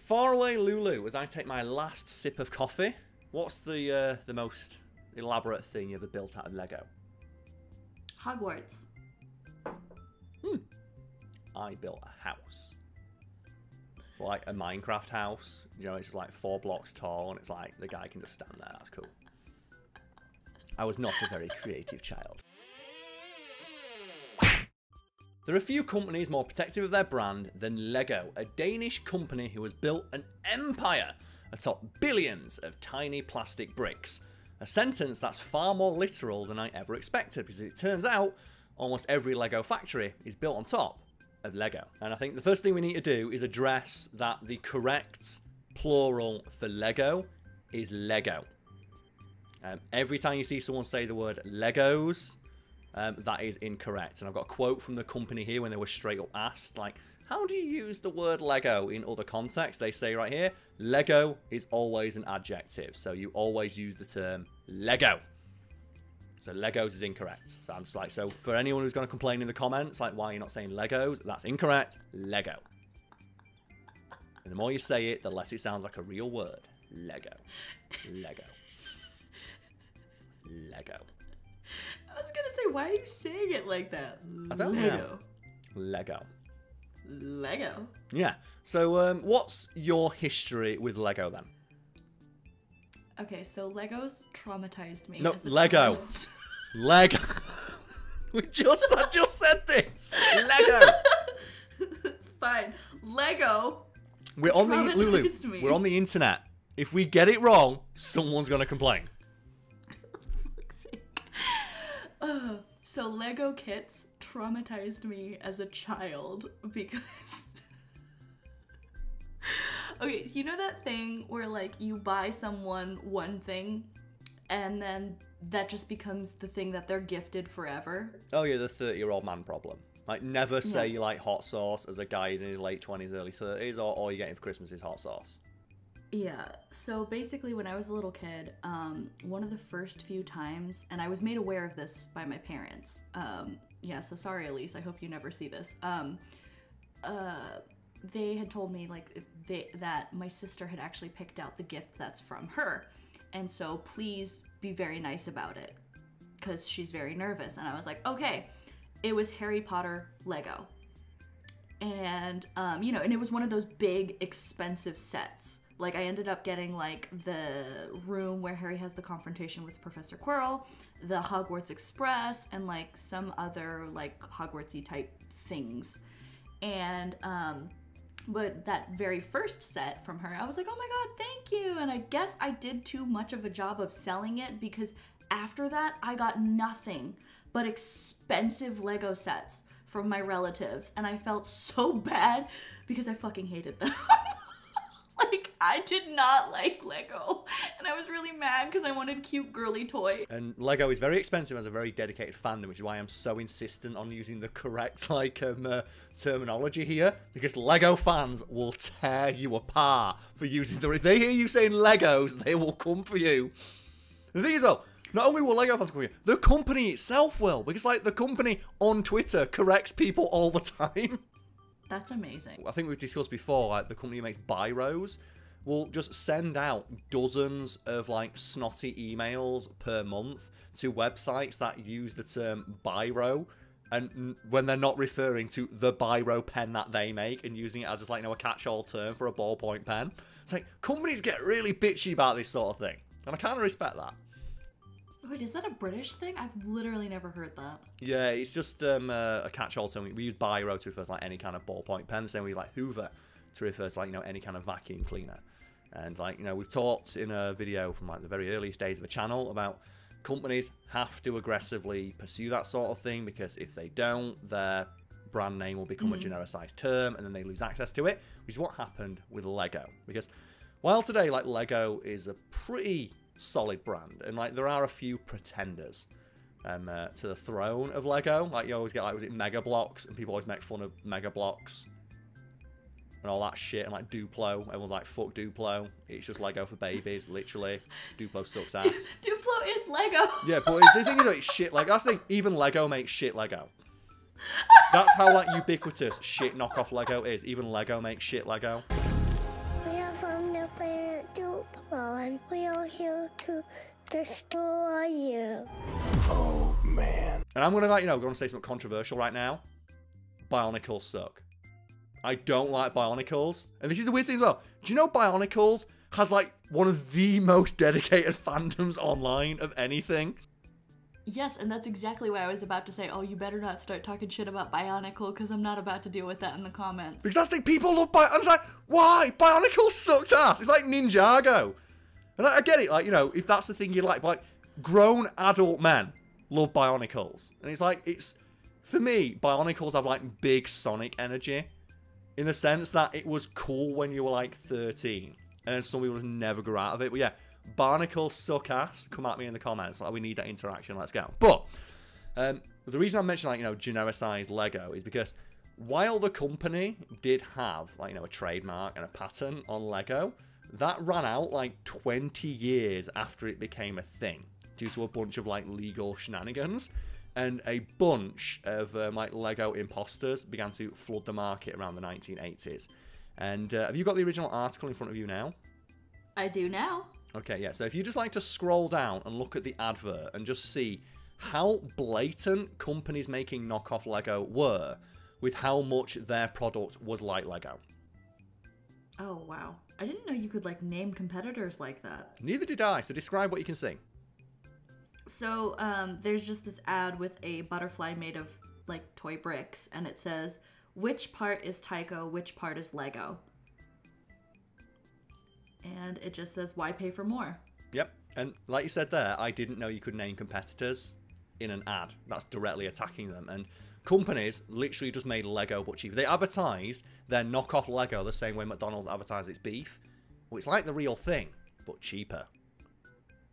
Far away, LuLu, as I take my last sip of coffee. What's the most elaborate thing you ever built out of Lego? Hogwarts. I built a house. Like a Minecraft house. You know, it's just like 4 blocks tall, and it's like the guy can just stand there. That's cool. I was not a very creative child. There are few companies more protective of their brand than Lego, a Danish company who has built an empire atop billions of tiny plastic bricks. A sentence that's far more literal than I ever expected, because it turns out almost every Lego factory is built on top of Lego. And I think the first thing we need to do is address that the correct plural for Lego is Lego. Every time you see someone say the word Legos, that is incorrect. And I've got a quote from the company here when they were straight up asked, like, how do you use the word Lego in other contexts? They say right here, Lego is always an adjective. So you always use the term Lego. So Legos is incorrect. So I'm just like, so for anyone who's going to complain in the comments, like, why are you not saying Legos? That's incorrect. Lego. And the more you say it, the less it sounds like a real word. Lego. Lego. Lego. I was gonna say, why are you saying it like that? I don't know. Lego. Lego. Yeah. So what's your history with Lego then? Okay, so Legos traumatized me. No, as a Lego. child. Lego. I just said this. Lego. Fine. Lego. We're on the traumatized LuLu. me. We're on the internet. If we get it wrong, someone's gonna complain. For fuck's sake. So Lego kits traumatized me as a child because okay, you know that thing where like you buy someone one thing and then that just becomes the thing that they're gifted forever? Oh yeah, the 30-year-old man problem. Like, never say you like hot sauce as a guy who's in his late 20s, early 30s, or all you getting for Christmas is hot sauce. Yeah, so basically when I was a little kid, one of the first few times, and I was made aware of this by my parents. Yeah, so sorry, Elise, I hope you never see this. They had told me like that my sister had actually picked out the gift that's from her. And so please be very nice about it, because she's very nervous. And I was like, okay. It was Harry Potter Lego. And, you know, and it was one of those big, expensive sets. Like, I ended up getting, like, the room where Harry has the confrontation with Professor Quirrell, the Hogwarts Express, and, like, some other, like, Hogwartsy type things. And, but that very first set from her, I was like, oh my god, thank you! And I guess I did too much of a job of selling it, because after that, I got nothing but expensive Lego sets from my relatives, and I felt so bad because I fucking hated them. Like, I did not like Lego, and I was really mad because I wanted cute girly toys. And Lego is very expensive, has a very dedicated fandom, which is why I'm so insistent on using the correct terminology here, because Lego fans will tear you apart for using the. If they hear you saying Legos, they will come for you. The thing is, though, not only will Lego fans come for you, the company itself will, because like the company on Twitter corrects people all the time. That's amazing. I think we've discussed before, like the company who makes biros will just send out dozens of like snotty emails per month to websites that use the term biro, and when they're not referring to the biro pen that they make and using it as just like, you know, a catch-all term for a ballpoint pen. It's like companies get really bitchy about this sort of thing, and I kind of respect that. Wait, is that a British thing? I've literally never heard that. Yeah, it's just a catch-all term. We use biro to refer to like any kind of ballpoint pen. The same way like Hoover to refer to like, you know, any kind of vacuum cleaner. And like, you know, we've talked in a video from like the very earliest days of the channel about companies have to aggressively pursue that sort of thing, because if they don't, their brand name will become a genericized term and then they lose access to it, which is what happened with Lego. Because while today like Lego is a pretty solid brand, and like there are a few pretenders to the throne of Lego. Like you always get like, was it Mega Bloks, and people always make fun of Mega Bloks and all that shit, and like Duplo, everyone's like fuck Duplo, it's just Lego for babies, literally. Duplo sucks ass. Duplo is Lego. Yeah, but it's the thing, it's shit. Like that's the thing, even Lego makes shit Lego. That's how like ubiquitous shit knockoff Lego is. Even Lego makes shit Lego. We and we are here to destroy you. Oh, man. And I'm going to say something controversial right now. Bionicles suck. I don't like Bionicles. And this is the weird thing as well. Do you know Bionicles has, like, one of the most dedicated fandoms online of anything? Yes, and that's exactly why I was about to say, oh, you better not start talking shit about Bionicle, because I'm not about to deal with that in the comments. Because that's the thing, people love Bionicle. I'm just like, why? Bionicles sucked ass. It's like Ninjago. And I get it, like, you know, if that's the thing you like, but, like, grown adult men love Bionicles. And it's like, for me, Bionicles have, like, big Sonic energy. In the sense that it was cool when you were, like, 13. And then some people just never grew out of it. But yeah, Barnacles suck ass. Come at me in the comments. Like, we need that interaction. Let's go. But the reason I mentioned, like, you know, genericized Lego is because while the company did have, like, you know, a trademark and a patent on Lego, that ran out, like, 20 years after it became a thing due to a bunch of, like, legal shenanigans. And a bunch of, like, Lego imposters began to flood the market around the 1980s. And have you got the original article in front of you now? I do now. Okay, yeah, so if you just like to scroll down and look at the advert and just see how blatant companies making knockoff Lego were with how much their product was like Lego. Oh, wow. I didn't know you could, like, name competitors like that. Neither did I, so describe what you can see. So, there's just this ad with a butterfly made of, like, toy bricks, and it says, which part is Tyco, which part is Lego? And it just says, why pay for more? Yep, and like you said there, I didn't know you could name competitors in an ad. That's directly attacking them, and companies literally just made Lego but cheaper. They advertised their knockoff Lego the same way McDonald's advertised its beef. Well, it's like the real thing, but cheaper.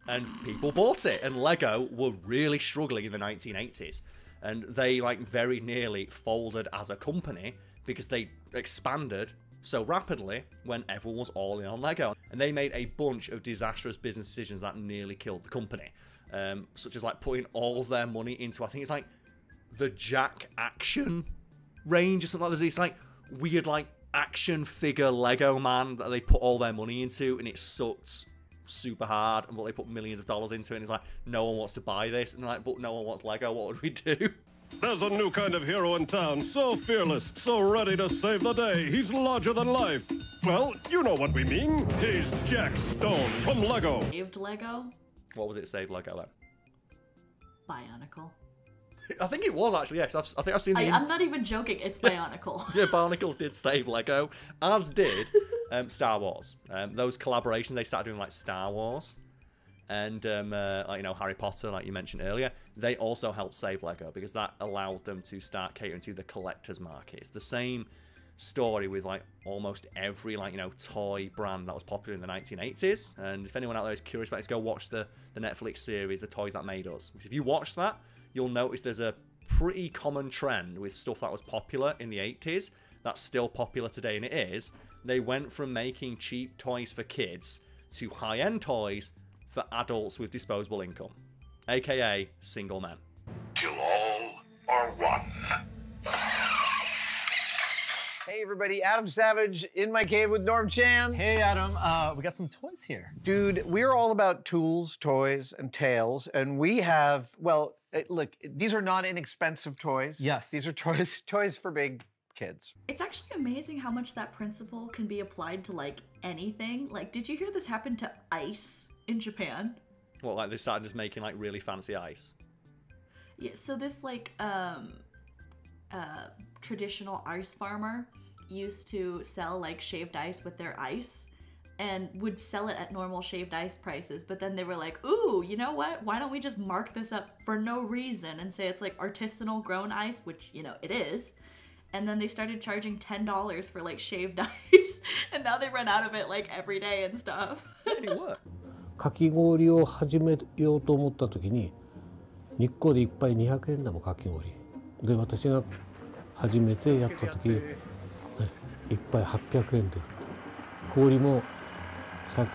And people bought it, and Lego were really struggling in the 1980s. And they, like, very nearly folded as a company because they expanded so rapidly when everyone was all in on Lego. And they made a bunch of disastrous business decisions that nearly killed the company. Such as, like, putting all of their money into, I think it's, like, the Jack Action range or something like that. There's this, like, weird, like, action figure Lego man that they put all their money into, and it sucked super hard, and they put millions of dollars into it, and it's like, no one wants to buy this, and like, but no one wants Lego, what would we do? There's a new kind of hero in town, so fearless, so ready to save the day. He's larger than life. Well, you know what we mean. He's Jack Stone from Lego. Saved Lego? What was it, Save Lego then? Bionicle. I think it was actually, yes. I think I've seen the... I'm not even joking, it's Bionicle. Yeah, Barnacles did save Lego, as did Star Wars. Those collaborations, they started doing, like, Star Wars. And, like, you know, Harry Potter, like you mentioned earlier, they also helped save Lego because that allowed them to start catering to the collector's market. It's the same story with, like, almost every, like, you know, toy brand that was popular in the 1980s. And if anyone out there is curious about it, go watch the Netflix series, The Toys That Made Us. Because if you watch that, you'll notice there's a pretty common trend with stuff that was popular in the 80s that's still popular today, and it is. They went from making cheap toys for kids to high-end toys for adults with disposable income, aka single men. Kill all or one. Hey everybody, Adam Savage in my cave with Norm Chan. Hey Adam, we got some toys here. Dude, we're all about tools, toys, and tales, and we have, well, look, these are not inexpensive toys. Yes. These are toys for big kids. It's actually amazing how much that principle can be applied to, like, anything. Like, did you hear this happen to ice in Japan? What, like they started just making, like, really fancy ice? Yeah, so this, like, traditional ice farmer used to sell, like, shaved ice with their ice and would sell it at normal shaved ice prices, but then they were like, ooh, you know what? Why don't we just mark this up for no reason and say it's, like, artisanal grown ice, which, you know, it is. And then they started charging $10 for, like, shaved ice, and now they run out of it, like, every day and stuff. How did it work? かき氷を始めようと思った時に日光で一杯200円だもんかき氷で私が初めてやった時一杯800円で氷もさっ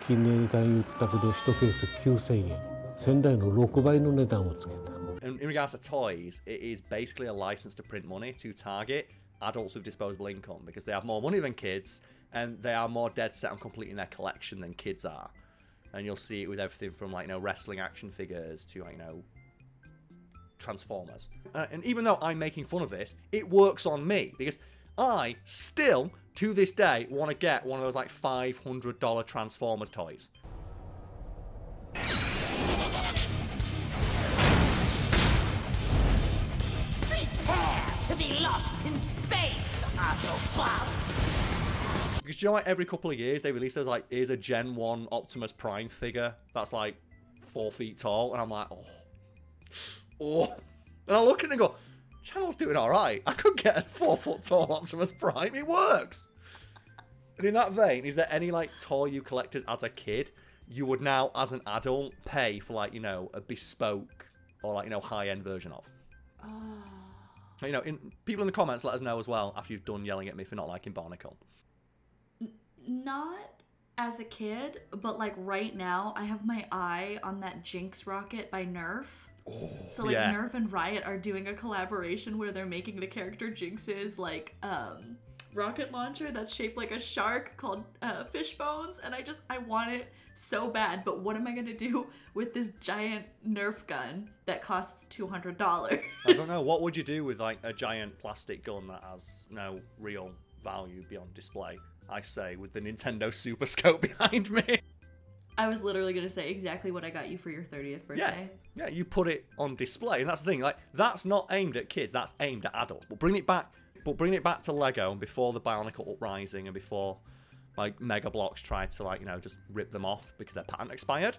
き値段言ったけど1ケース9000円仙台の6倍の値段をつけた In regards to toys, it is basically a license to print money to target adults with disposable income because they have more money than kids and they are more dead set on completing their collection than kids are. And you'll see it with everything from, like, wrestling action figures to, like, Transformers. And even though I'm making fun of this, it works on me because I still, to this day, want to get one of those, like, $500 Transformers toys. Prepare to be lost in space, Autobot! Because you know, like, every couple of years they release those, like, here's a Gen 1 Optimus Prime figure that's, like, 4 feet tall, and I'm like, oh. And I look at it and go, channel's doing alright. I could get a 4 foot tall Optimus Prime. It works. And in that vein, is there any, like, toy you collected as a kid you would now, as an adult, pay for, like, a bespoke or, like, high-end version of? People in the comments, let us know as well after you've done yelling at me for not liking Barnacle. Not as a kid, but, like, right now, I have my eye on that Jinx rocket by Nerf. So, like, yeah. Nerf and Riot are doing a collaboration where they're making the character Jinx's, like, rocket launcher that's shaped like a shark called Fishbones, and I want it so bad, but what am I gonna do with this giant Nerf gun that costs $200? I don't know. What would you do with, like, a giant plastic gun that has no real value beyond display? I say, with the Nintendo Super Scope behind me. I was literally gonna say exactly what I got you for your 30th birthday. Yeah, you put it on display, and that's the thing. Like, that's not aimed at kids. That's aimed at adults. But bring it back to Lego, and before the Bionicle Uprising, and before, like, Mega Bloks tried to, like, just rip them off because their patent expired.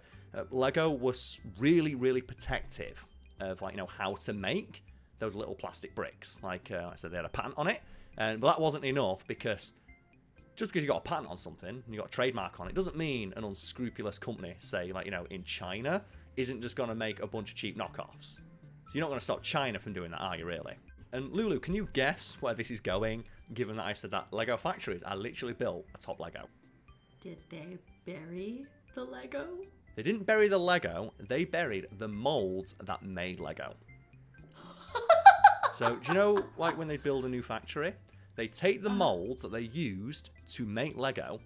Lego was really, really protective of, like, how to make those little plastic bricks. Like I said, they had a patent on it, but that wasn't enough because. Just because you got a patent on something and you got a trademark on it doesn't mean an unscrupulous company, say, like, in China, isn't just going to make a bunch of cheap knockoffs. So you're not going to stop China from doing that, are you, really? And LuLu, can you guess where this is going, given that I said that Lego factories are literally built atop Lego? Did they bury the Lego? They didn't bury the Lego, they buried the molds that made Lego. So, do you know, like, when they build a new factory? They take the molds that they used to make Lego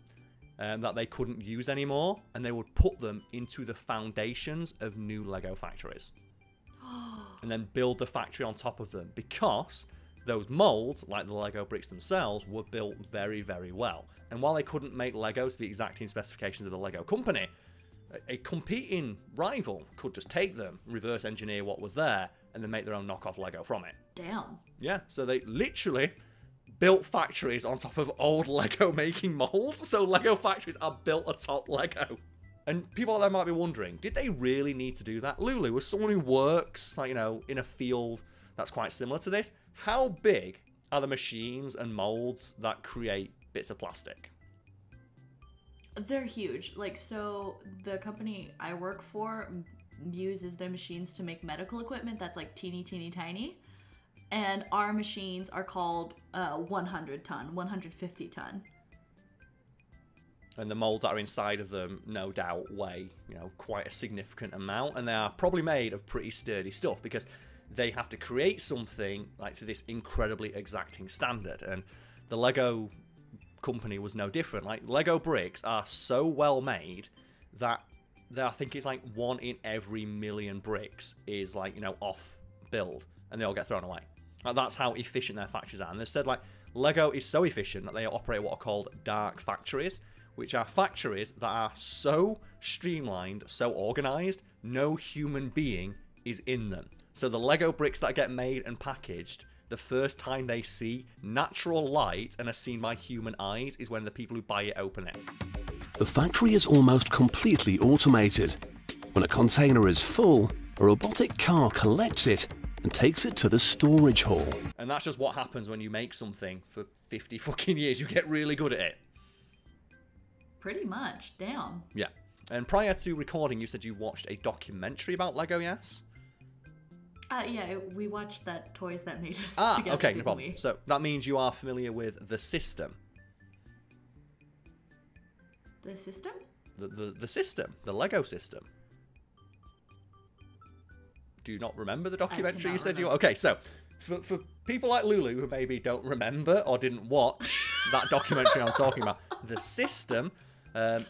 that they couldn't use anymore, and they would put them into the foundations of new Lego factories. And then build the factory on top of them, because those molds, like the Lego bricks themselves, were built very, very well. And while they couldn't make Lego to the exacting specifications of the Lego company, a competing rival could just take them, reverse engineer what was there, and then make their own knockoff Lego from it. Damn. Yeah, so they literally built factories on top of old Lego making molds, so Lego factories are built atop Lego. And people out there might be wondering, did they really need to do that? LuLu, was someone who works, like, in a field that's quite similar to this, how big are the machines and molds that create bits of plastic? They're huge. Like, so the company I work for uses their machines to make medical equipment that's, like, teeny tiny. And our machines are called 100 ton, 150 ton. And the molds that are inside of them, no doubt, weigh, quite a significant amount. And they are probably made of pretty sturdy stuff because they have to create something, like, to this incredibly exacting standard. And the Lego company was no different. Like, Lego bricks are so well made that I think it's like 1 in every million bricks is, like, off build, and they all get thrown away. Like, that's how efficient their factories are. And they said, like, Lego is so efficient that they operate what are called dark factories, which are factories that are so streamlined, so organized, no human being is in them. So the Lego bricks that get made and packaged, the first time they see natural light and are seen by human eyes is when the people who buy it open it. The factory is almost completely automated. When a container is full, a robotic car collects it and takes it to the storage hall. And that's just what happens when you make something for 50 fucking years. You get really good at it. Pretty much. Damn. Yeah. And prior to recording, you said you watched a documentary about Lego, yes? Yeah, we watched that Toys That Made Us together. Okay, no problem. So that means you are familiar with the system. The system? The system. The Lego system. Do you not remember the documentary you said you... Okay, so for people like LuLu who maybe don't remember or didn't watch that documentary I'm talking about, the system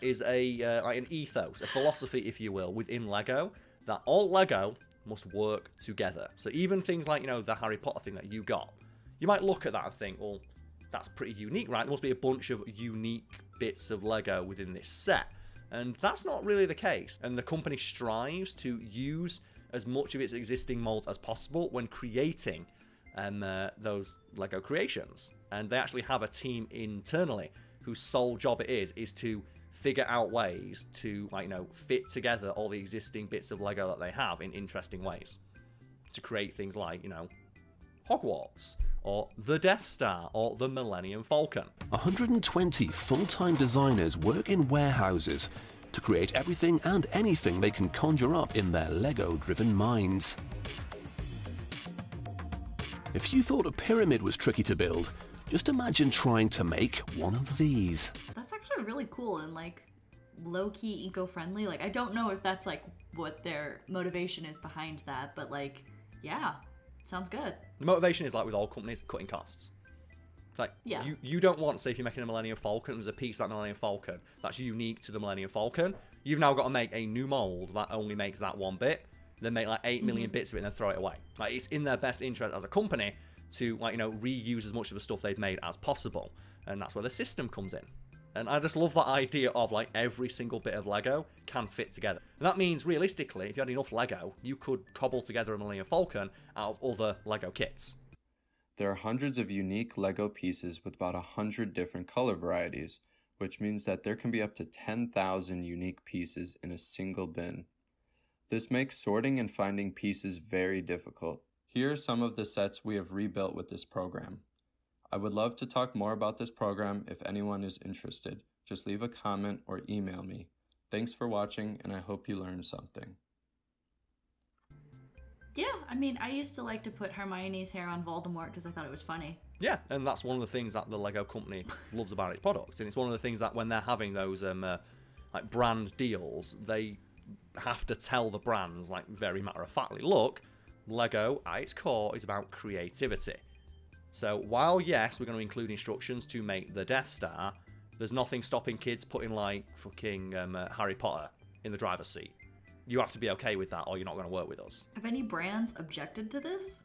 is like an ethos, a philosophy, if you will, within Lego, that all Lego must work together. So even things like, you know, the Harry Potter thing that you got, you might look at that and think, well, that's pretty unique, right? There must be a bunch of unique bits of Lego within this set. And that's not really the case. And the company strives to use as much of its existing molds as possible when creating those Lego creations. And they actually have a team internally whose sole job it is to figure out ways to, like, you know, fit together all the existing bits of Lego that they have in interesting ways to create things like, you know, Hogwarts, or the Death Star, or the Millennium Falcon. 120 full-time designers work in warehouses to create everything and anything they can conjure up in their Lego-driven minds. If you thought a pyramid was tricky to build, just imagine trying to make one of these. That's actually really cool and like low-key eco-friendly. Like, I don't know if that's like what their motivation is behind that, but like, yeah, sounds good. The motivation is, like with all companies, cutting costs. It's like, yeah, you don't want, say if you're making a Millennium Falcon, there's a piece of that Millennium Falcon that's unique to the Millennium Falcon. You've now got to make a new mold that only makes that one bit, then make like 8 million bits of it and then throw it away. Like, it's in their best interest as a company to, like, you know, reuse as much of the stuff they've made as possible. And that's where the system comes in. And I just love that idea of, like, every single bit of Lego can fit together. And that means, realistically, if you had enough Lego, you could cobble together a Millennium Falcon out of other Lego kits. There are hundreds of unique Lego pieces with about 100 different color varieties, which means that there can be up to 10,000 unique pieces in a single bin. This makes sorting and finding pieces very difficult. Here are some of the sets we have rebuilt with this program. I would love to talk more about this program if anyone is interested. Just leave a comment or email me. Thanks for watching, and I hope you learned something. Yeah, I mean, I used to like to put Hermione's hair on Voldemort because I thought it was funny. Yeah, and that's one of the things that the Lego company loves about its products. And it's one of the things that when they're having those like brand deals, they have to tell the brands, like, very matter-of-factly, look, Lego, at its core, is about creativity. So while, yes, we're going to include instructions to make the Death Star, there's nothing stopping kids putting, like, fucking Harry Potter in the driver's seat. You have to be okay with that, or you're not going to work with us. Have any brands objected to this?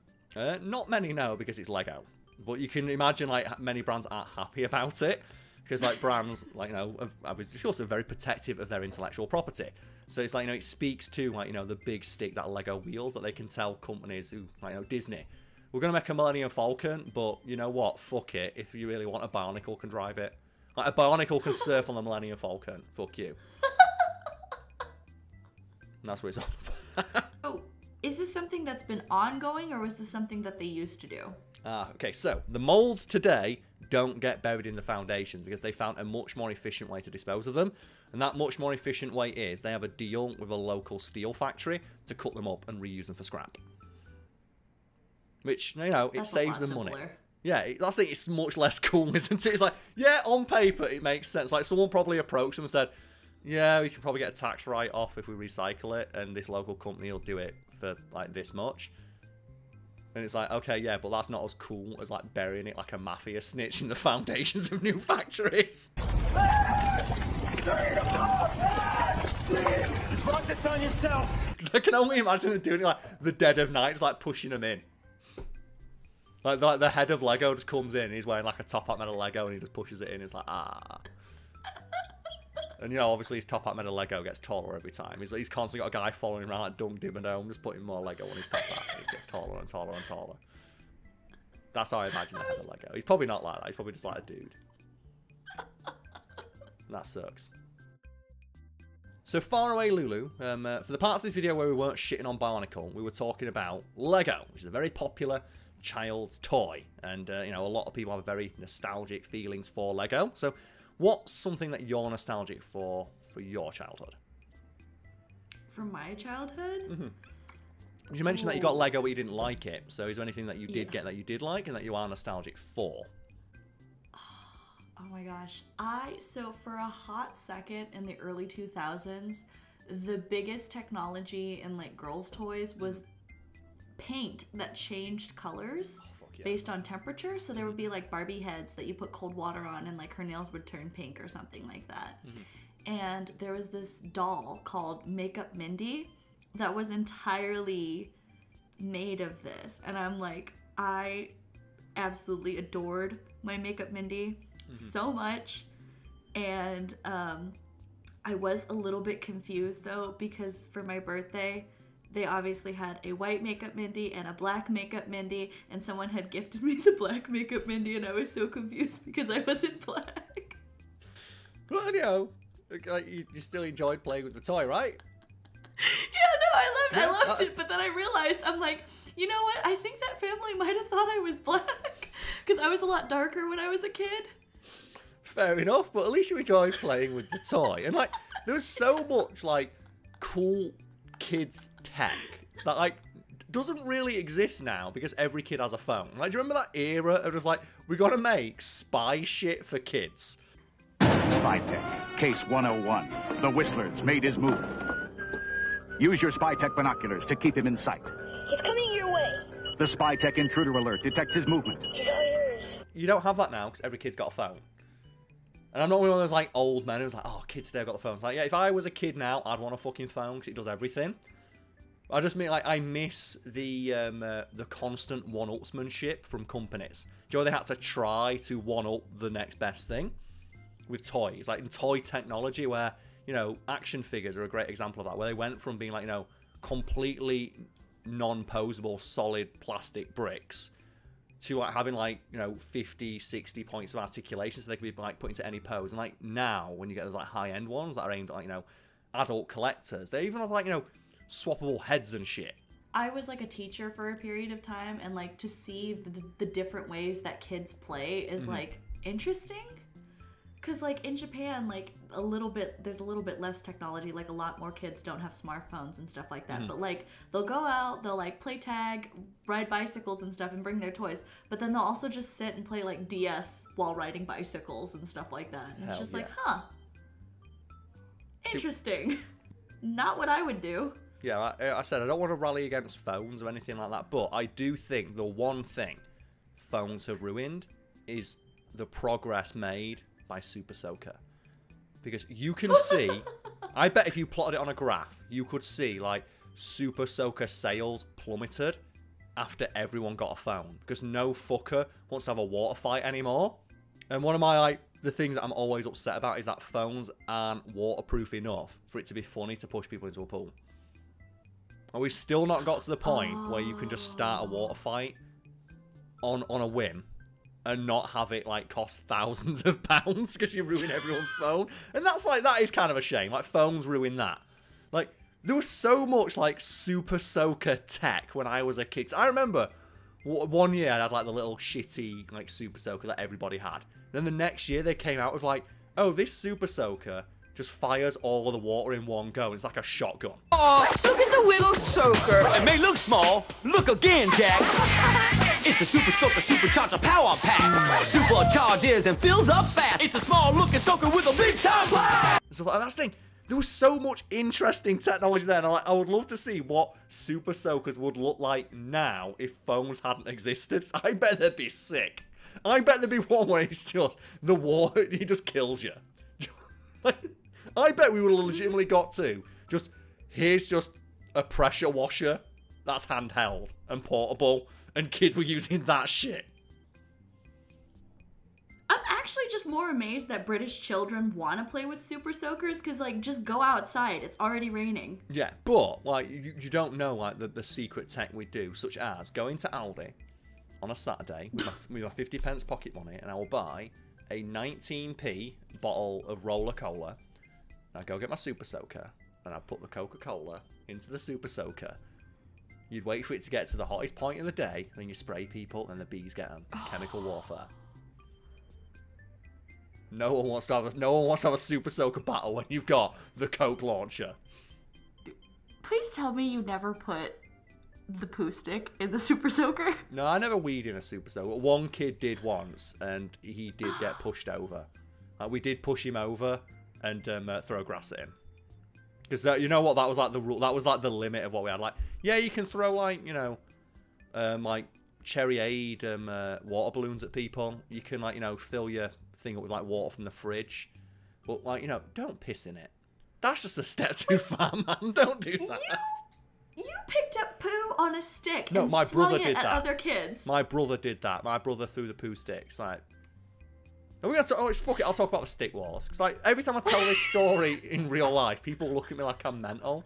Not many, no, because it's Lego. But you can imagine, like, many brands aren't happy about it. Because, like, brands, like, you know, I was also very protective of their intellectual property. So it's like, you know, it speaks to, like, you know, the big stick that Lego wields, that they can tell companies who, like, you know, Disney, we're going to make a Millennium Falcon, but you know what? Fuck it. If you really want, a Bionicle can drive it. Like, a Bionicle can surf on the Millennium Falcon. Fuck you. And that's what it's all about. Oh, is this something that's been ongoing, or was this something that they used to do? Okay, so the molds today don't get buried in the foundations because they found a much more efficient way to dispose of them. And that much more efficient way is they have a deal with a local steel factory to cut them up and reuse them for scrap. Which, you know, it saves them money. Yeah, I think it's much less cool, isn't it? It's like, yeah, on paper it makes sense. Like, someone probably approached them and said, yeah, we can probably get a tax write-off if we recycle it, and this local company will do it for, like, this much. And it's like, okay, yeah, but that's not as cool as, like, burying it like a mafia snitch in the foundations of new factories. Brought this on yourself. Because I can only imagine them doing it, like, the dead of night, just, like, pushing them in. Like, the head of Lego just comes in, and he's wearing, like, a top hat made of Lego, and he just pushes it in, it's like, ah. And, you know, obviously his top hat made of Lego gets taller every time. He's constantly got a guy following him around like Dung Dimmadome, just putting more Lego on his top hat. He gets taller and taller and taller. That's how I imagine the head of Lego. He's probably not like that. He's probably just like a dude. And that sucks. So Far Away Lulu, for the parts of this video where we weren't shitting on Bionicle, we were talking about Lego, which is a very popular child's toy. And, you know, a lot of people have very nostalgic feelings for Lego. So what's something that you're nostalgic for your childhood? For my childhood? Mm-hmm. You mentioned that you got Lego but you didn't like it. So is there anything that you did get that you did like and that you are nostalgic for? Oh my gosh. So for a hot second in the early 2000s, the biggest technology in, like, girls' toys was paint that changed colors based on temperature. So there would be, like, Barbie heads that you put cold water on and, like, her nails would turn pink or something like that. and there was this doll called Makeup Mindy that was entirely made of this. And I'm like, I absolutely adored my Makeup Mindy so much. And I was a little bit confused though, because for my birthday, they obviously had a white Makeup Mindy and a black Makeup Mindy, and someone had gifted me the black Makeup Mindy, and I was so confused because I wasn't black. Well, you know, you still enjoyed playing with the toy, right? Yeah, no, I loved it, but then I realized, I'm like, you know what? I think that family might have thought I was black, because I was a lot darker when I was a kid. Fair enough, but at least you enjoyed playing with the toy. And, like, there was so much, like, cool kids tech that, like, doesn't really exist now because every kid has a phone. Like, do you remember that era of just, like, we gotta make spy shit for kids? Spy Tech, Case 101. The Whistler's made his move. Use your Spy Tech binoculars to keep him in sight. He's coming your way. The Spy Tech intruder alert detects his movement. He's all yours. You don't have that now because every kid's got a phone. And I'm not one of those, like, old men who's like, oh, kids today have got the phones. Like, yeah, if I was a kid now, I'd want a fucking phone because it does everything. I just mean, like, I miss the constant one-upsmanship from companies. Do you know they had to try to one-up the next best thing? With toys. Like, in toy technology where, you know, action figures are a great example of that. Where they went from being, like, you know, completely non-posable, solid plastic bricks to, like, having, like, you know, 50, 60 points of articulation so they can be, like, put into any pose. And, like, now, when you get those, like, high-end ones that are aimed at, like, you know, adult collectors, they even have, like, you know, swappable heads and shit. I was, like, a teacher for a period of time, and, like, to see the different ways that kids play is, like, interesting. Because, like, in Japan, like, there's a little bit less technology. Like, a lot more kids don't have smartphones and stuff like that. But, like, they'll go out, they'll, like, play tag, ride bicycles and stuff, and bring their toys. But then they'll also just sit and play, like, DS while riding bicycles and stuff like that. And it's just like, huh. Interesting. Not what I would do. Yeah, I said I don't want to rally against phones or anything like that, but I do think the one thing phones have ruined is the progress made by Super Soaker. Because you can see, I bet if you plotted it on a graph, you could see, like, Super Soaker sales plummeted after everyone got a phone. Because no fucker wants to have a water fight anymore. And one of my, like, the things that I'm always upset about is that phones aren't waterproof enough for it to be funny to push people into a pool. And we've still not got to the point where you can just start a water fight on a whim and not have it, like, cost thousands of pounds because you ruin everyone's phone. And that's, like, that is kind of a shame. Like, phones ruin that. Like, there was so much, like, Super Soaker tech when I was a kid. I remember one year I had, like, the little shitty, like, Super Soaker that everybody had. Then the next year they came out with, like, oh, this Super Soaker just fires all of the water in one go. It's like a shotgun. Oh, look at the little soaker. It may look small. Look again, Jack. It's a Super Soaker Supercharger Power Pack. Supercharges and fills up fast. It's a small-looking soaker with a big-time blast. So that's the thing. There was so much interesting technology there, and I would love to see what Super Soakers would look like now if phones hadn't existed. I bet they'd be sick. I bet there'd be one where it's just the water, he just kills you. I bet we would have legitimately got to just, here's just a pressure washer that's handheld and portable, and kids were using that shit. I'm actually just more amazed that British children want to play with Super Soakers, because, like, just go outside. It's already raining. Yeah, but, like, you don't know, like, the secret tech we do, such as going to Aldi on a Saturday with my 50 pence pocket money, and I will buy a 19p bottle of Roller Cola. I go get my Super Soaker, and I put the Coca-Cola into the Super Soaker. You'd wait for it to get to the hottest point of the day, then you spray people, and the bees get them. Chemical warfare. No one wants to have a Super Soaker battle when you've got the Coke launcher. Please tell me you never put the poo stick in the Super Soaker. No, I never weed in a Super Soaker. One kid did once, and he did get pushed over. We did push him over and throw grass at him. Because you know what, that was like the rule. That was like the limit of what we had. Like, yeah, you can throw, like, you know, like Cherryade water balloons at people. You can, like, you know, fill your thing up with, like, water from the fridge. But, like, you know, don't piss in it. That's just a step too far, man. Don't do that. You picked up poo on a stick No, and my flung brother it did at that. other kids. My brother did that. My brother threw the poo sticks. Like, are we gonna talk? Oh, fuck it. I'll talk about the stick wars. Because, like, every time I tell this story in real life, people look at me like I'm mental.